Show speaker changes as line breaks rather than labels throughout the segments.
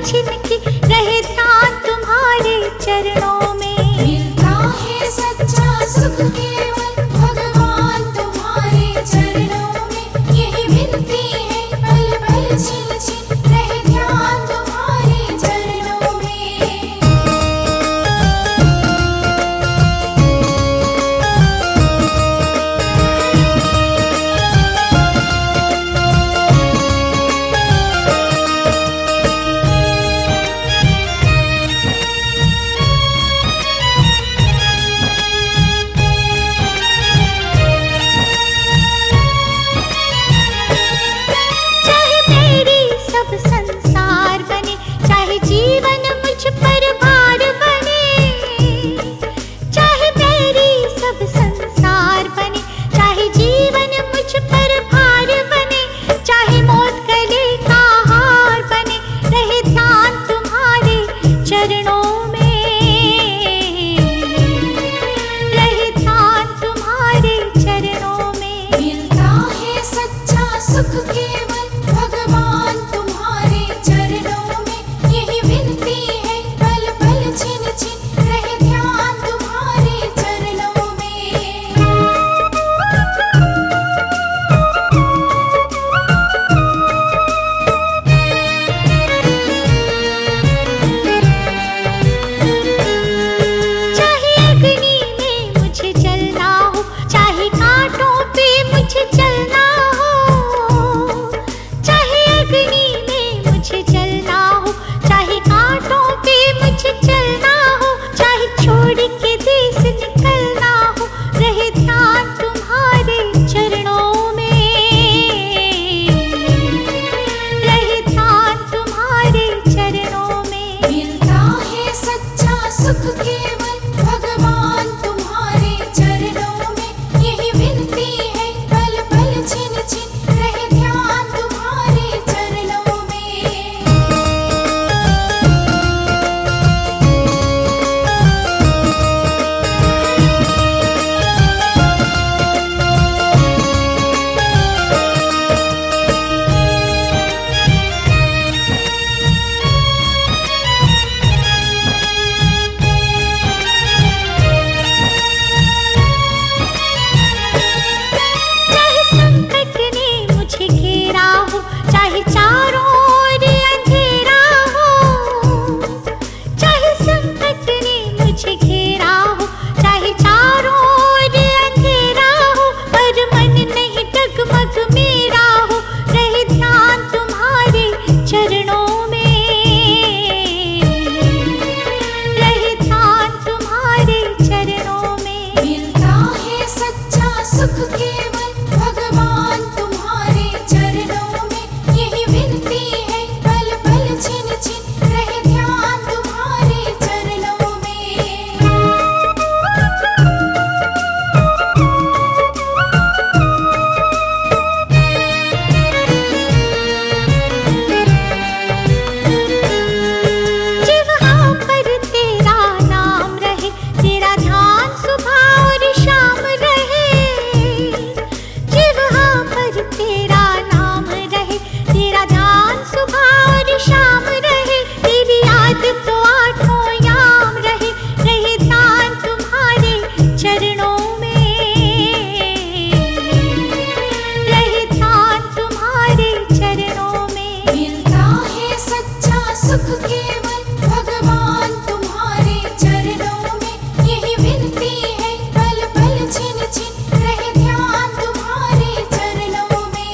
छिनकी रहे ध्यान तुम्हारे चरणों में।
मिलता है सच्चा सुख केवल भगवान तुम्हारे चरणों में। यही मिलती है पल पल छिन छिन रहे ध्यान तुम्हारे चरणों में।
चाहे मेरी सब संसार बने, चाहे जीवन मुझ पर भार बने। चाहे मेरी सब संसार बने, चाहे जीवन मुझ पर भार बने। चाहे मौत गले का हार बने, रहे ध्यान तुम्हारे चरणों में। रहे ध्यान तुम्हारे चरणों में।
मिलता है सच्चा सुख केवल भगवान तुम्हारे चरणों में। यही मिलती है पल पल छिन छिन रहे ध्यान तुम्हारे चरणों में।
चाहे अग्नि में मुझे जलना हो, चाहे कांटों पे मुझे चलना हो। चाहे अग्नि में मुझे जलना हो, चाहे कांटों पे मुझे चलना हो। चाहे छोड़ के देश निकलना हो, रहे ध्यान तुम्हारे चरणों में। रहे ध्यान तुम्हारे चरणों में।
मिलता है सच्चा सुख केवल भगवान तुम्हारे चरणों में। यही मिलती है पल पल छिन छिन रहे ध्यान तुम्हारे चरणों में।
चाहे संकट ने मुझे घेरा हो, चाहे चारों ओर अंधेरा हो। चाहे संकट ने मुझे घेरा हो, चाहे चारों ओर अंधेरा हो। पर मन नहीं डगमग मेरा हो, रहे ध्यान तुम्हारे चरणों में। रहे ध्यान तुम्हारे चरणों में।
मिलता है सच्चा सुख केवल भगवान तुम्हारे चरणों में। यही मिलती है पल पल छिन छिन रहे ध्यान तुम्हारे चरणों में। जिह्वा पर तेरा नाम रहे, तेरा ध्यान सुबह और शाम रहे। जिह्वा पर तेरा नाम रहे, तेरा ध्यान सुबह और शाम रहे। तेरी याद तो आठों याम रहे, रहे ध्यान तुम्हारे चरणों में। रहे ध्यान तुम्हारे चरणों में। मिलता है सच्चा सुख केवल भगवान तुम्हारे चरणों में। यही मिलती है पल पल छिन छिन रहे ध्यान तुम्हारे चरणों में।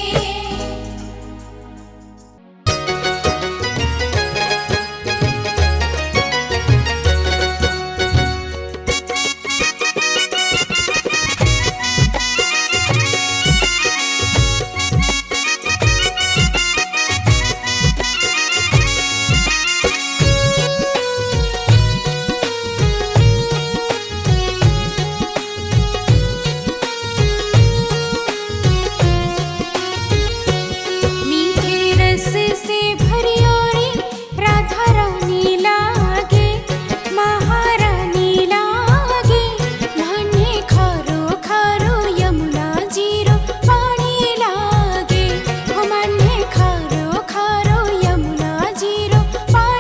पानी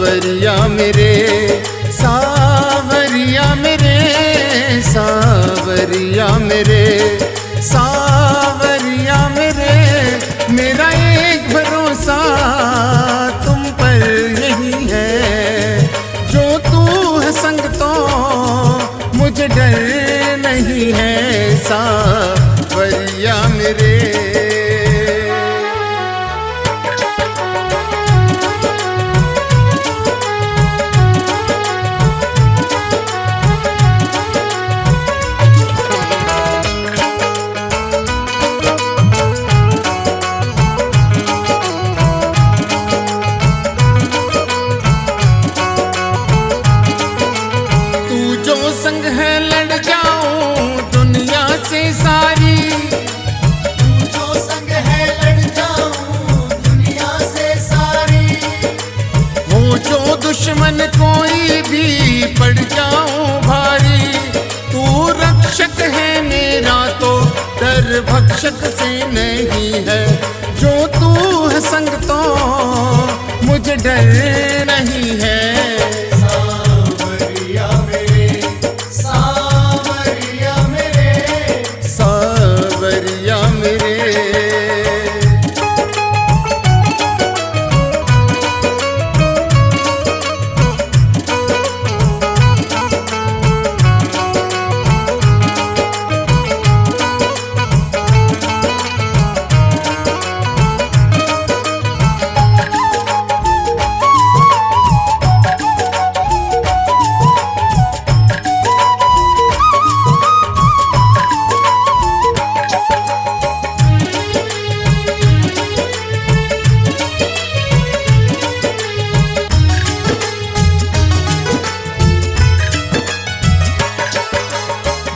सावरिया मेरे, सावरिया मेरे, सावरिया मेरे, सावरिया मेरे। मेरा एक भरोसा तुम पर यही है, जो तू है संग तो मुझे डर नहीं है। सावरिया मेरे, संग है लड़ जाऊं दुनिया से सारी,
तू जो संग है लड़ जाऊं दुनिया से सारी।
हो जो दुश्मन कोई भी पड़ जाऊं भारी, तू रक्षक है मेरा तो डर भक्षक से नहीं है। जो तू है संग तो मुझे डर नहीं है।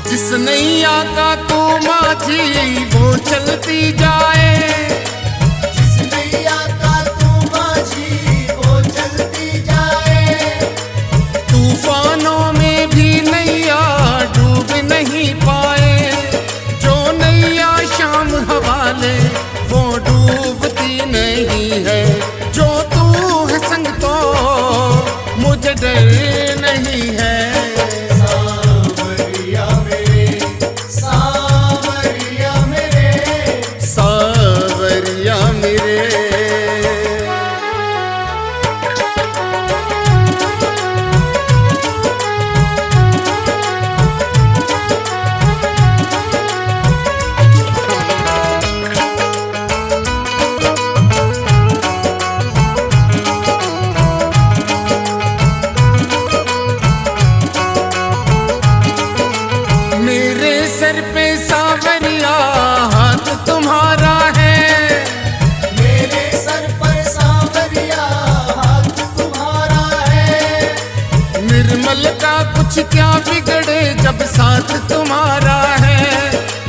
जिस नैया का तू माझी वो चलती जाए,
जिस नैया का तू माझी वो चलती जाए।
तूफानों में भी नैया डूब नहीं पाए, जो नैया शाम हवाले वो डूबती नहीं है। जो तू है संग तो मुझे डर नहीं है। सर पे सावरिया हाथ तुम्हारा है,
मेरे सर पर सावरिया हाथ तुम्हारा है।
निर्मल का कुछ क्या बिगड़े जब साथ तुम्हारा है।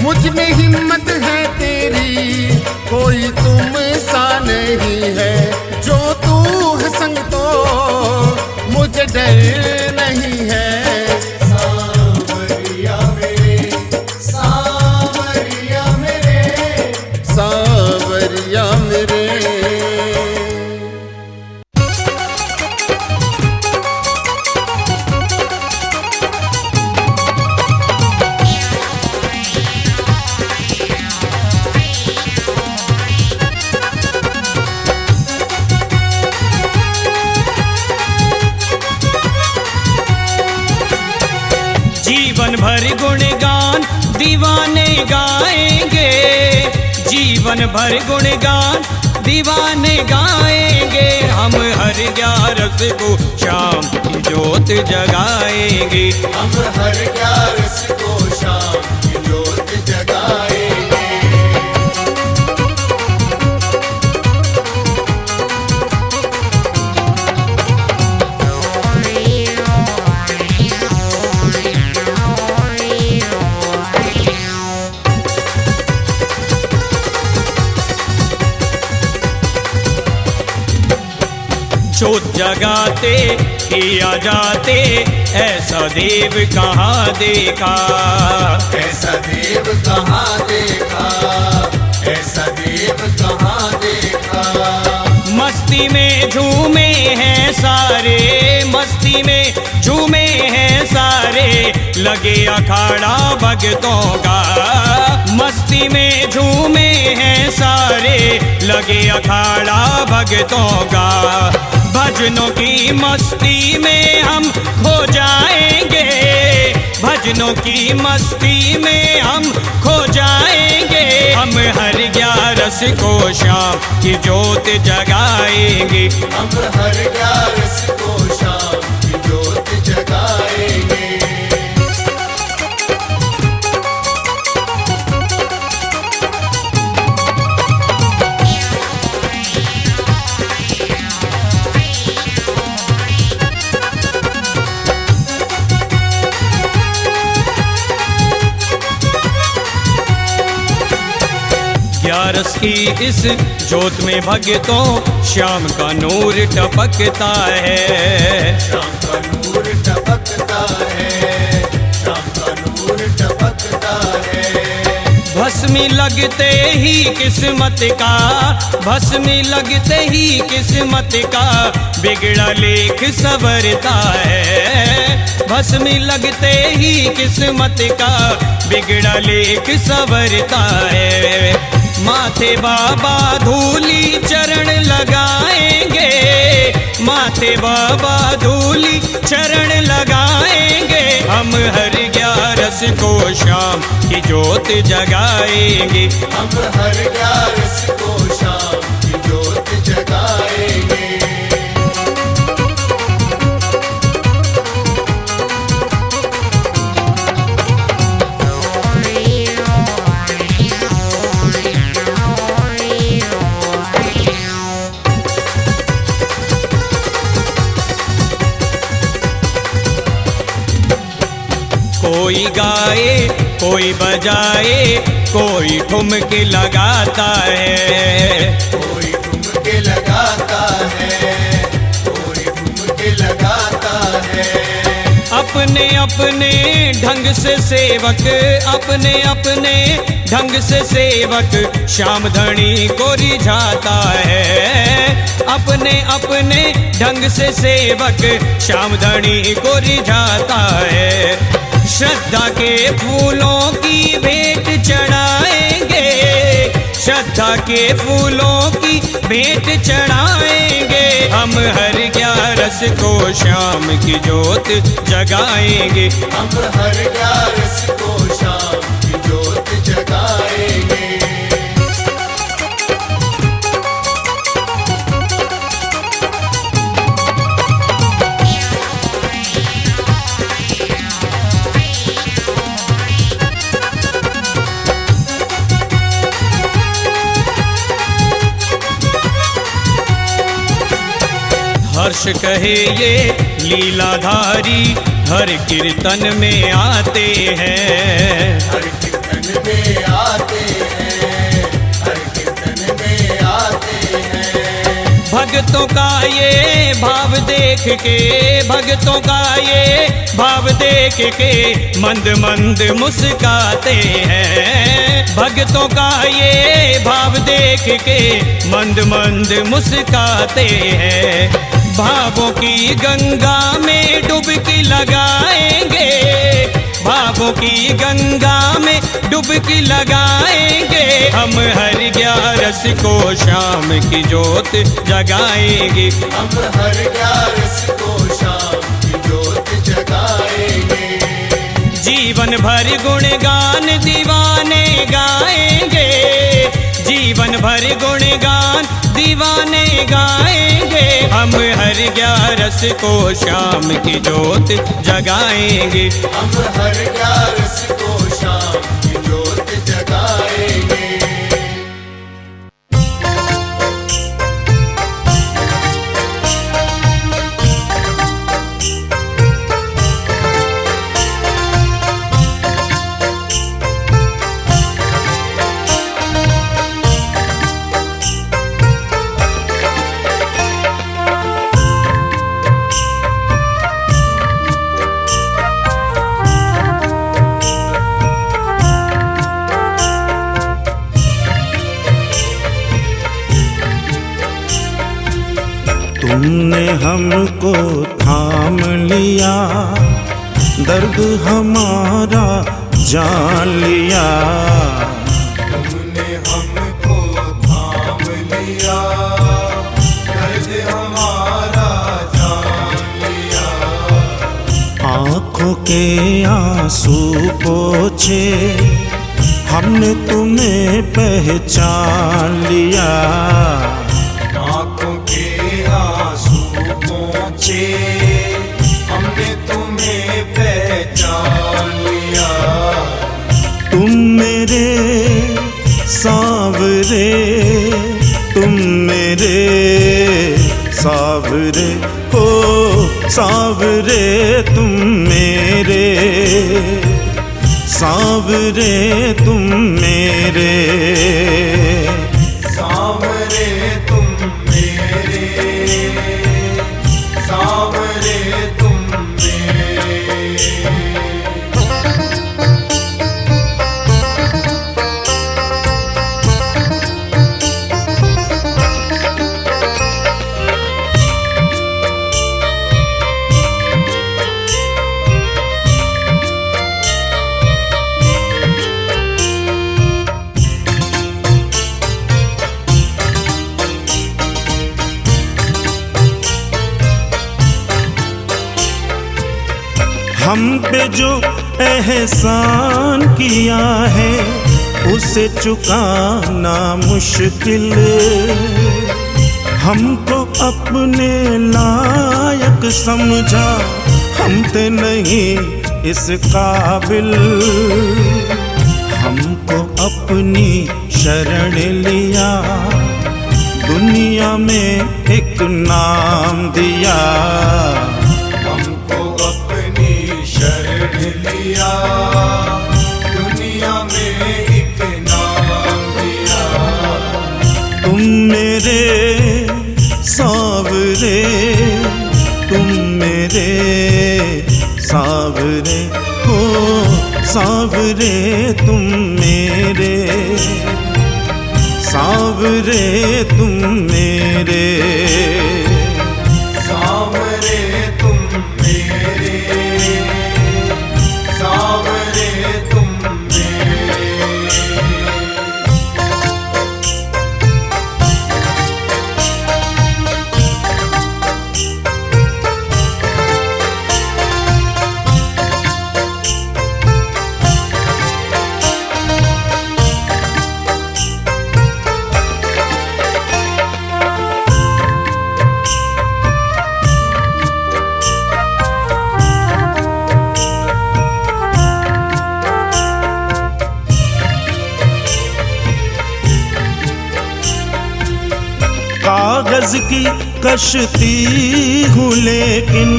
मुझ में हिम्मत है तेरी कोई तुम सा नहीं है। जो तू है संग तो मुझे डर नहीं है। सावरिया मेरे,
जीवन भर गुणगान दीवाने गाएंगे, जीवन भर गुणगान दीवाने गाएंगे। हम हर 11 को शाम की जोत जगाएंगे,
हम हर 11 को शाम की जोत जगाएंगे।
जोत जगाते किया जाते ऐसा देव कहाँ देखा,
ऐसा देव कहाँ देखा, ऐसा देव कहाँ देखा।
मस्ती में झूमे हैं सारे, मस्ती में झूमे हैं सारे, लगे अखाड़ा भगतों का। मस्ती में झूमे हैं सारे, लगे अखाड़ा भगतों का। भजनों की मस्ती में हम खो जाएंगे, भजनों की मस्ती में हम खो जाएंगे। हम हर 11 को शाम की ज्योत जगाएंगे।
हम हर 11 को शाम की ज्योत जगाएंगे।
ग्यारस की इस ज्योत में भगतों श्याम का नूर टपकता है।
शाम का नूर टपकता है, शाम का नूर टपकता है।
भस्मी लगते ही किस्मत का, भस्मी लगते ही किस्मत का बिगड़ा लेख संवरता है। भस्मी लगते ही किस्मत का बिगड़ा लेख संवरता है। माथे बाबा धूली चरण लगाएंगे, माथे बाबा धूली चरण लगाएंगे। हम हर 11 को शाम की ज्योत जगाएंगे।
हम हर 11 को शाम की ज्योत जगाएंगे।
कोई गाए, कोई बजाए, कोई ठुमके लगाता है।
कोई ठुमके लगाता है, कोई ठुमके लगाता है।
अपने अपने ढंग से सेवक, अपने अपने ढंग से सेवक श्याम धनी को रिझाता है। अपने अपने ढंग से सेवक श्याम धनी को रिझाता है। श्रद्धा के फूलों की भेंट चढ़ाएंगे, श्रद्धा के फूलों की भेंट चढ़ाएंगे। हम हर 11 को शाम की ज्योत जगाएंगे।
हम हर 11 को शाम की ज्योत जगाएंगे।
हर्ष कहे ये लीलाधारी हर कीर्तन में आते हैं।
हर कीर्तन में आते हैं, हर कीर्तन में आते हैं।
भक्तों का ये भाव देख के, भक्तों का ये भाव देख के मंद मंद मुस्काते हैं। भक्तों का ये भाव देख के मंद मंद मुस्काते हैं। भावों की गंगा में डुबकी लगाएंगे, भावों की गंगा में डुबकी लगाएंगे। हम हर 11 को शाम की ज्योत जगाएंगे।
हम हर 11 को शाम की ज्योत जगाएंगे।
जीवन भर गुणगान दीवाने गाएंगे, जीवन भर गुणगान दीवाने गाएंगे। हम हर 11 को शाम की ज्योत जगाएंगे।
हम हर 11 को शाम की ज्योत जगाएंगे।
तुमने हमको थाम लिया, दर्द हमारा जान लिया।
तुमने हमको थाम लिया, दर्द हमारा जान लिया।
आँखों के आंसू पोंछे, हमने तुम्हें पहचान लिया।
आँखों के आंसू पोंछे, हमने तुम्हें पहचान लिया।
तुम मेरे सांवरे, तुम मेरे सांवरे हो, सांवरे तुम मेरे, सांवरे तुम मेरे।
सांवरे तुम मेरे, सांवरे तुम मेरे।
हम पे जो एहसान किया है, उसे चुकाना मुश्किल। हमको अपने लायक समझा, हम थे नहीं इस काबिल। हमको अपनी शरण लिया, दुनिया में एक नाम दिया।
हमको अपनी शरण लिया, दुनिया में एक नाम दिया।
तुम मेरे सांवरे, तुम मेरे सांवरे हो, सांवरे तुम मेरे, सांवरे तुम मेरे।
सांवरे तुम मेरे, सांवरे तुम मेरे।
कागज की कश्ती हूँ लेकिन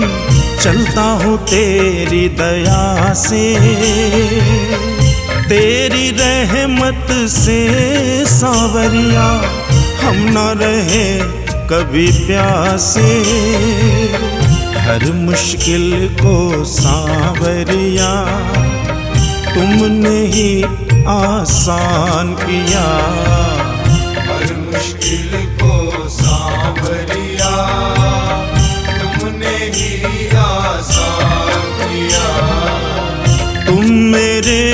चलता हूँ तेरी दया से। तेरी रहमत से सांवरिया, हम न रहे कभी प्यासे। हर मुश्किल को सांवरिया, तुमने ही आसान किया।
हर मुश्किल को सांवरिया, तुमने ही आसान किया।
तुम मेरे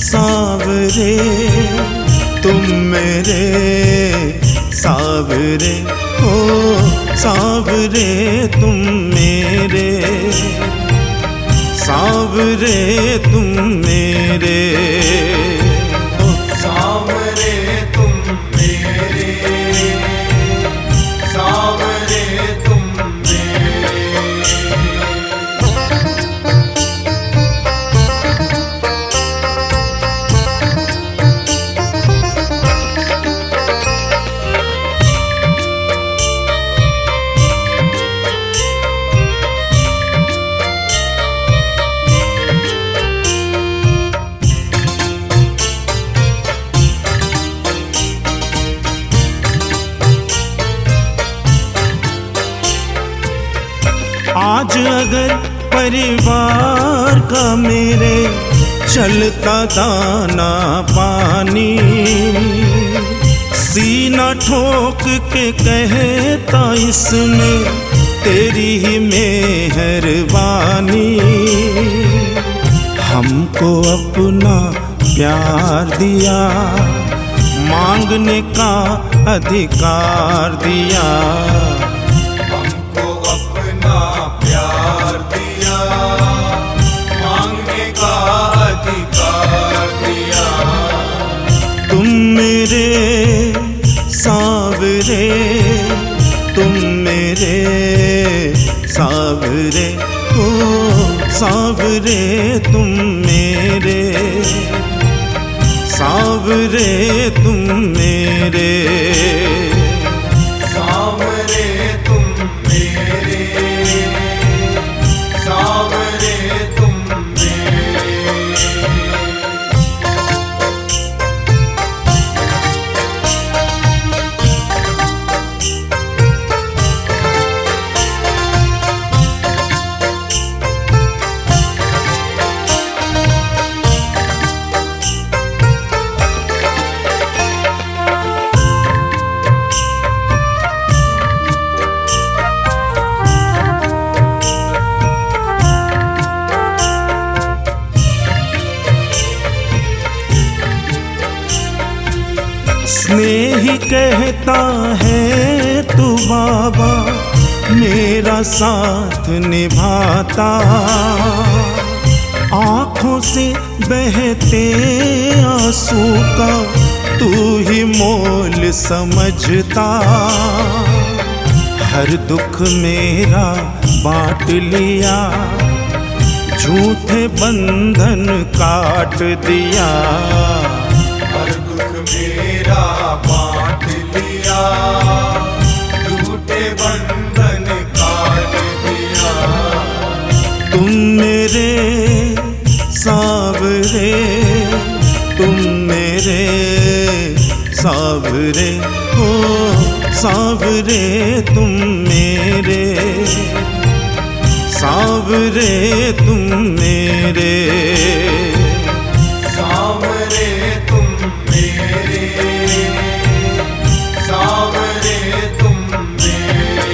सांवरे, तुम मेरे सांवरे हो, सांवरे तुम मेरे, सांवरे तुम मेरे।
सांवरे तुम मेरे, सांवरे तुम मेरे।
आज अगर परिवार का मेरे चलता दाना पानी, सीना ठोक के कहता इसमें तेरी ही मेहरबानी। हमको अपना प्यार दिया, मांगने का अधिकार दिया।
हमको अपना प्यार दिया, मांगने का अधिकार दिया।
तुम मेरे सावरे, तुम मेरे सावरे, ओ सावरे तुम मेरे, सावरे तुम मेरे।
सावरे तुम मेरे, सावरे तुम मेरे।
स्नेही कहता है तू बाबा मेरा साथ निभाता। आँखों से बहते आंसू का तू ही मोल समझता। हर दुख मेरा बांट लिया, झूठे बंधन काट दिया।
हर दुख मेरा बांट लिया, झूठे बंधन काट दिया।
तुम मेरे सावरे, तुम मेरे सावरे, ओ सावरे तुम मेरे, सावरे तुम मेरे।
सावरे तुम मेरे, सावरे तुम मेरे।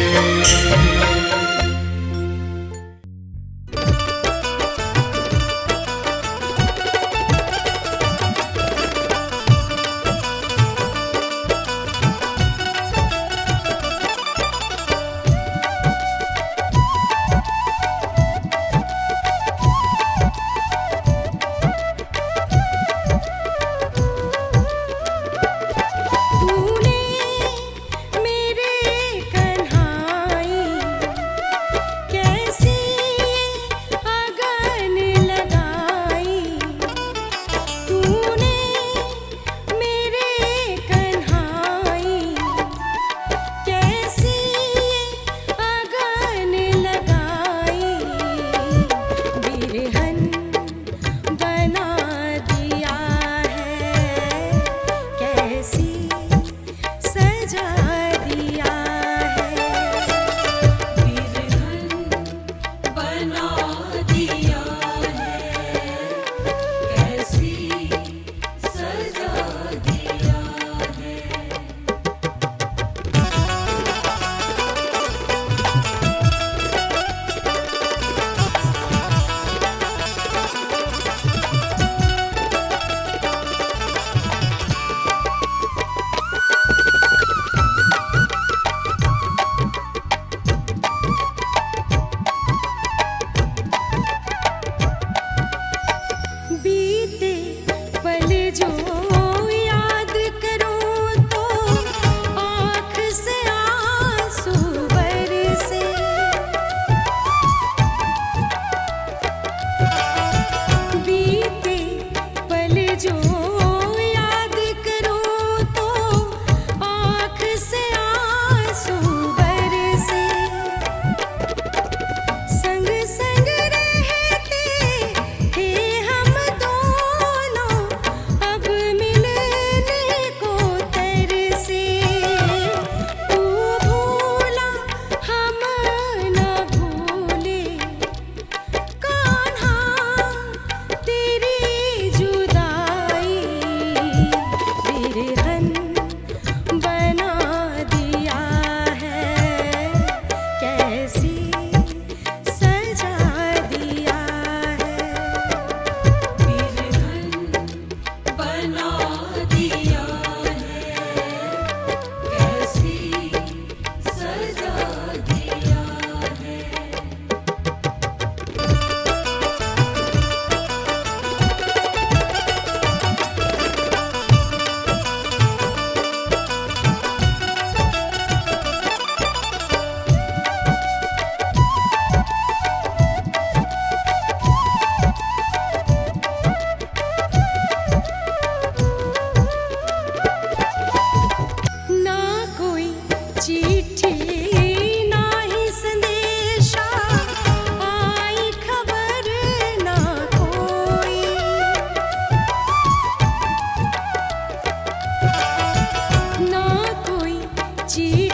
जी